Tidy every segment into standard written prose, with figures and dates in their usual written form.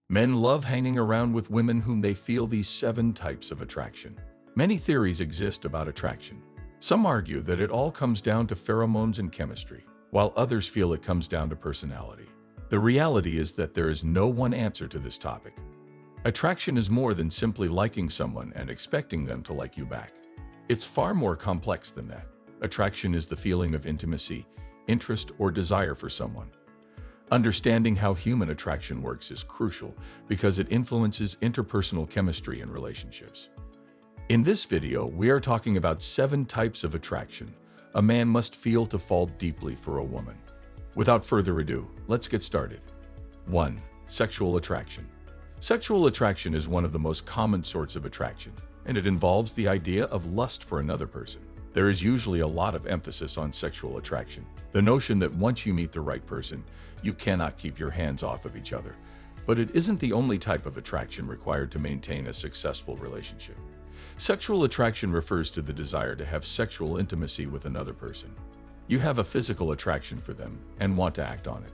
Men love hanging around with women whom they feel these 7 types of attraction. Many theories exist about attraction. Some argue that it all comes down to pheromones and chemistry, while others feel it comes down to personality. The reality is that there is no one answer to this topic. Attraction is more than simply liking someone and expecting them to like you back. It's far more complex than that. Attraction is the feeling of intimacy, interest, or desire for someone. Understanding how human attraction works is crucial because it influences interpersonal chemistry in relationships. In this video, we are talking about 7 types of attraction a man must feel to fall deeply for a woman. Without further ado, let's get started. 1. Sexual attraction. Sexual attraction is one of the most common sorts of attraction, and it involves the idea of lust for another person. There is usually a lot of emphasis on sexual attraction, the notion that once you meet the right person, you cannot keep your hands off of each other. But it isn't the only type of attraction required to maintain a successful relationship. Sexual attraction refers to the desire to have sexual intimacy with another person. You have a physical attraction for them and want to act on it.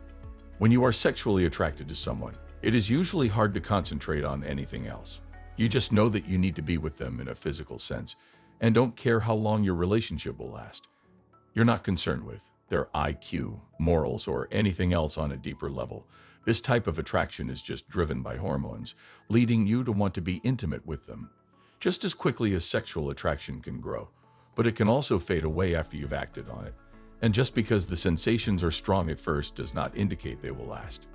When you are sexually attracted to someone, it is usually hard to concentrate on anything else. You just know that you need to be with them in a physical sense and don't care how long your relationship will last. You're not concerned with their IQ, morals, or anything else on a deeper level. This type of attraction is just driven by hormones, leading you to want to be intimate with them. Just as quickly as sexual attraction can grow, but it can also fade away after you've acted on it. And just because the sensations are strong at first does not indicate they will last.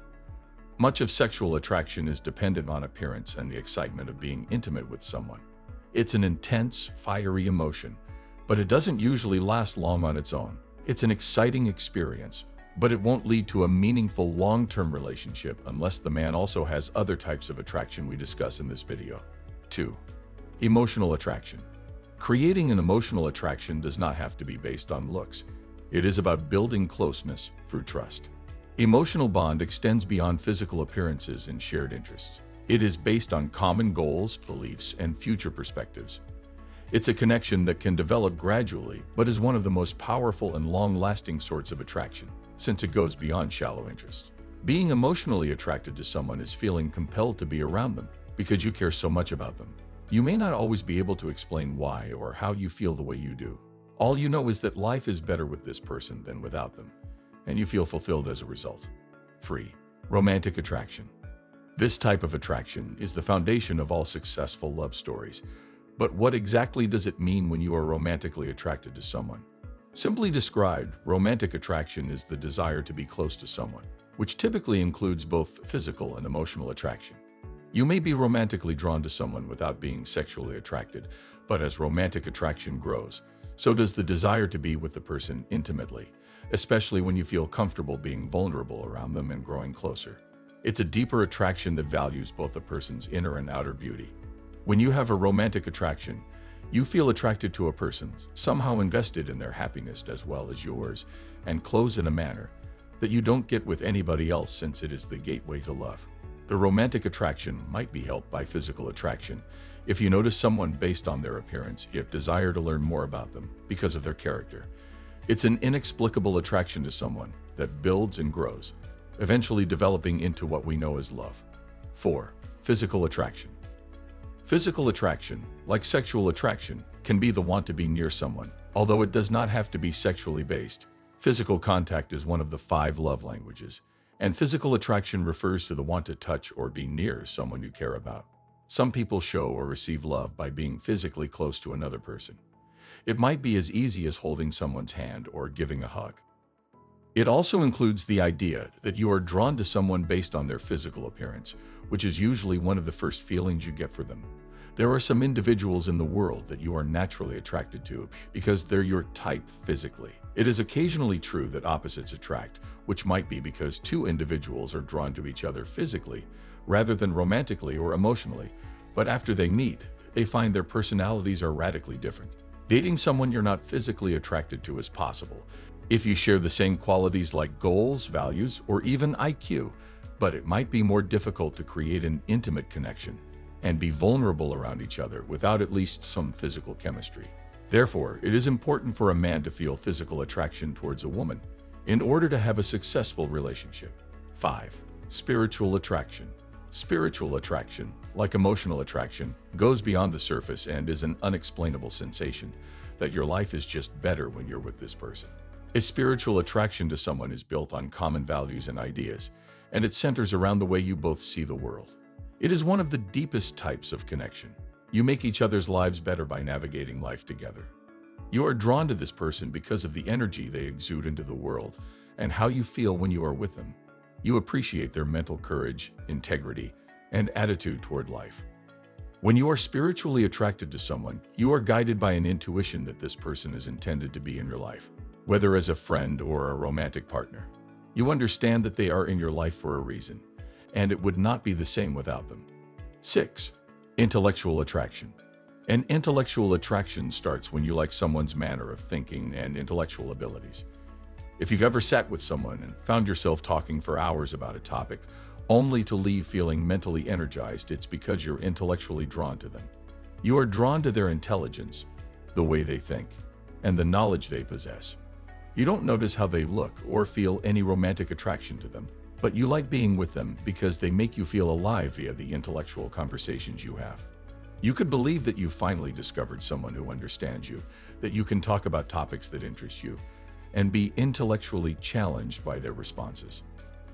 Much of sexual attraction is dependent on appearance and the excitement of being intimate with someone. It's an intense, fiery emotion, but it doesn't usually last long on its own. It's an exciting experience, but it won't lead to a meaningful long-term relationship unless the man also has other types of attraction we discuss in this video. 2. Emotional attraction. Creating an emotional attraction does not have to be based on looks. It is about building closeness through trust. Emotional bond extends beyond physical appearances and shared interests. It is based on common goals, beliefs, and future perspectives. It's a connection that can develop gradually, but is one of the most powerful and long-lasting sorts of attraction, since it goes beyond shallow interest. Being emotionally attracted to someone is feeling compelled to be around them because you care so much about them. You may not always be able to explain why or how you feel the way you do. All you know is that life is better with this person than without them, and you feel fulfilled as a result. 3. Romantic attraction. This type of attraction is the foundation of all successful love stories. But what exactly does it mean when you are romantically attracted to someone? Simply described, romantic attraction is the desire to be close to someone, which typically includes both physical and emotional attraction. You may be romantically drawn to someone without being sexually attracted, but as romantic attraction grows, so does the desire to be with the person intimately, especially when you feel comfortable being vulnerable around them and growing closer. It's a deeper attraction that values both a person's inner and outer beauty. When you have a romantic attraction, you feel attracted to a person, somehow invested in their happiness as well as yours, and close in a manner that you don't get with anybody else since it is the gateway to love. The romantic attraction might be helped by physical attraction. If you notice someone based on their appearance, yet desire to learn more about them because of their character. It's an inexplicable attraction to someone that builds and grows, eventually developing into what we know as love. 4. Physical attraction. Physical attraction, like sexual attraction, can be the want to be near someone, although it does not have to be sexually based. Physical contact is one of the 5 love languages, and physical attraction refers to the want to touch or be near someone you care about. Some people show or receive love by being physically close to another person. It might be as easy as holding someone's hand or giving a hug. It also includes the idea that you are drawn to someone based on their physical appearance, which is usually one of the first feelings you get for them. There are some individuals in the world that you are naturally attracted to because they're your type physically. It is occasionally true that opposites attract, which might be because 2 individuals are drawn to each other physically rather than romantically or emotionally, but after they meet, they find their personalities are radically different. Dating someone you're not physically attracted to is possible if you share the same qualities like goals, values, or even IQ, but it might be more difficult to create an intimate connection and be vulnerable around each other without at least some physical chemistry. Therefore, it is important for a man to feel physical attraction towards a woman in order to have a successful relationship. 5. Spiritual attraction. Spiritual attraction, like emotional attraction, goes beyond the surface and is an unexplainable sensation that your life is just better when you're with this person. A spiritual attraction to someone is built on common values and ideas, and it centers around the way you both see the world. It is one of the deepest types of connection. You make each other's lives better by navigating life together. You are drawn to this person because of the energy they exude into the world and how you feel when you are with them. You appreciate their mental courage, integrity, and attitude toward life. When you are spiritually attracted to someone, you are guided by an intuition that this person is intended to be in your life, whether as a friend or a romantic partner. You understand that they are in your life for a reason, and it would not be the same without them. 6. Intellectual attraction. An intellectual attraction starts when you like someone's manner of thinking and intellectual abilities. If you've ever sat with someone and found yourself talking for hours about a topic, only to leave feeling mentally energized, it's because you're intellectually drawn to them. You are drawn to their intelligence, the way they think, and the knowledge they possess. You don't notice how they look or feel any romantic attraction to them, but you like being with them because they make you feel alive via the intellectual conversations you have. You could believe that you finally discovered someone who understands you, that you can talk about topics that interest you, and be intellectually challenged by their responses.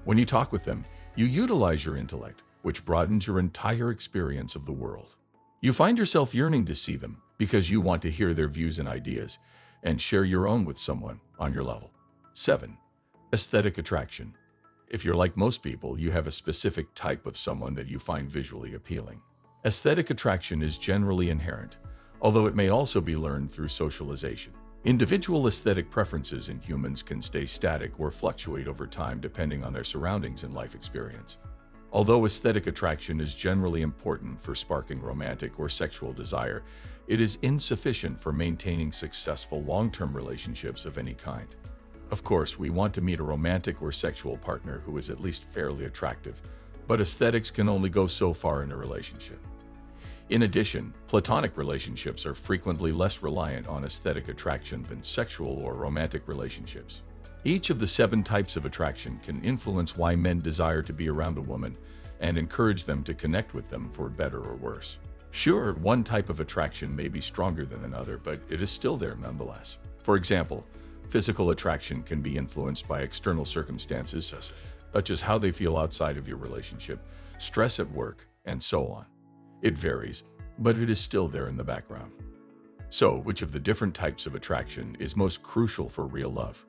When you talk with them, you utilize your intellect, which broadens your entire experience of the world. You find yourself yearning to see them because you want to hear their views and ideas and share your own with someone on your level. 7. Aesthetic attraction. If you're like most people, you have a specific type of someone that you find visually appealing. Aesthetic attraction is generally inherent, although it may also be learned through socialization. Individual aesthetic preferences in humans can stay static or fluctuate over time depending on their surroundings and life experience. Although aesthetic attraction is generally important for sparking romantic or sexual desire, it is insufficient for maintaining successful long-term relationships of any kind. Of course, we want to meet a romantic or sexual partner who is at least fairly attractive, but aesthetics can only go so far in a relationship. In addition, platonic relationships are frequently less reliant on aesthetic attraction than sexual or romantic relationships. Each of the 7 types of attraction can influence why men desire to be around a woman and encourage them to connect with them for better or worse. Sure, one type of attraction may be stronger than another, but it is still there nonetheless. For example, physical attraction can be influenced by external circumstances, such as how they feel outside of your relationship, stress at work, and so on. It varies, but it is still there in the background. So, which of the different types of attraction is most crucial for real love?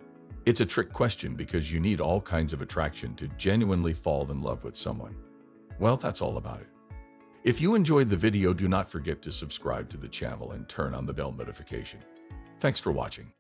It's a trick question because you need all kinds of attraction to genuinely fall in love with someone. Well, that's all about it. If you enjoyed the video, do not forget to subscribe to the channel and turn on the bell notification. Thanks for watching.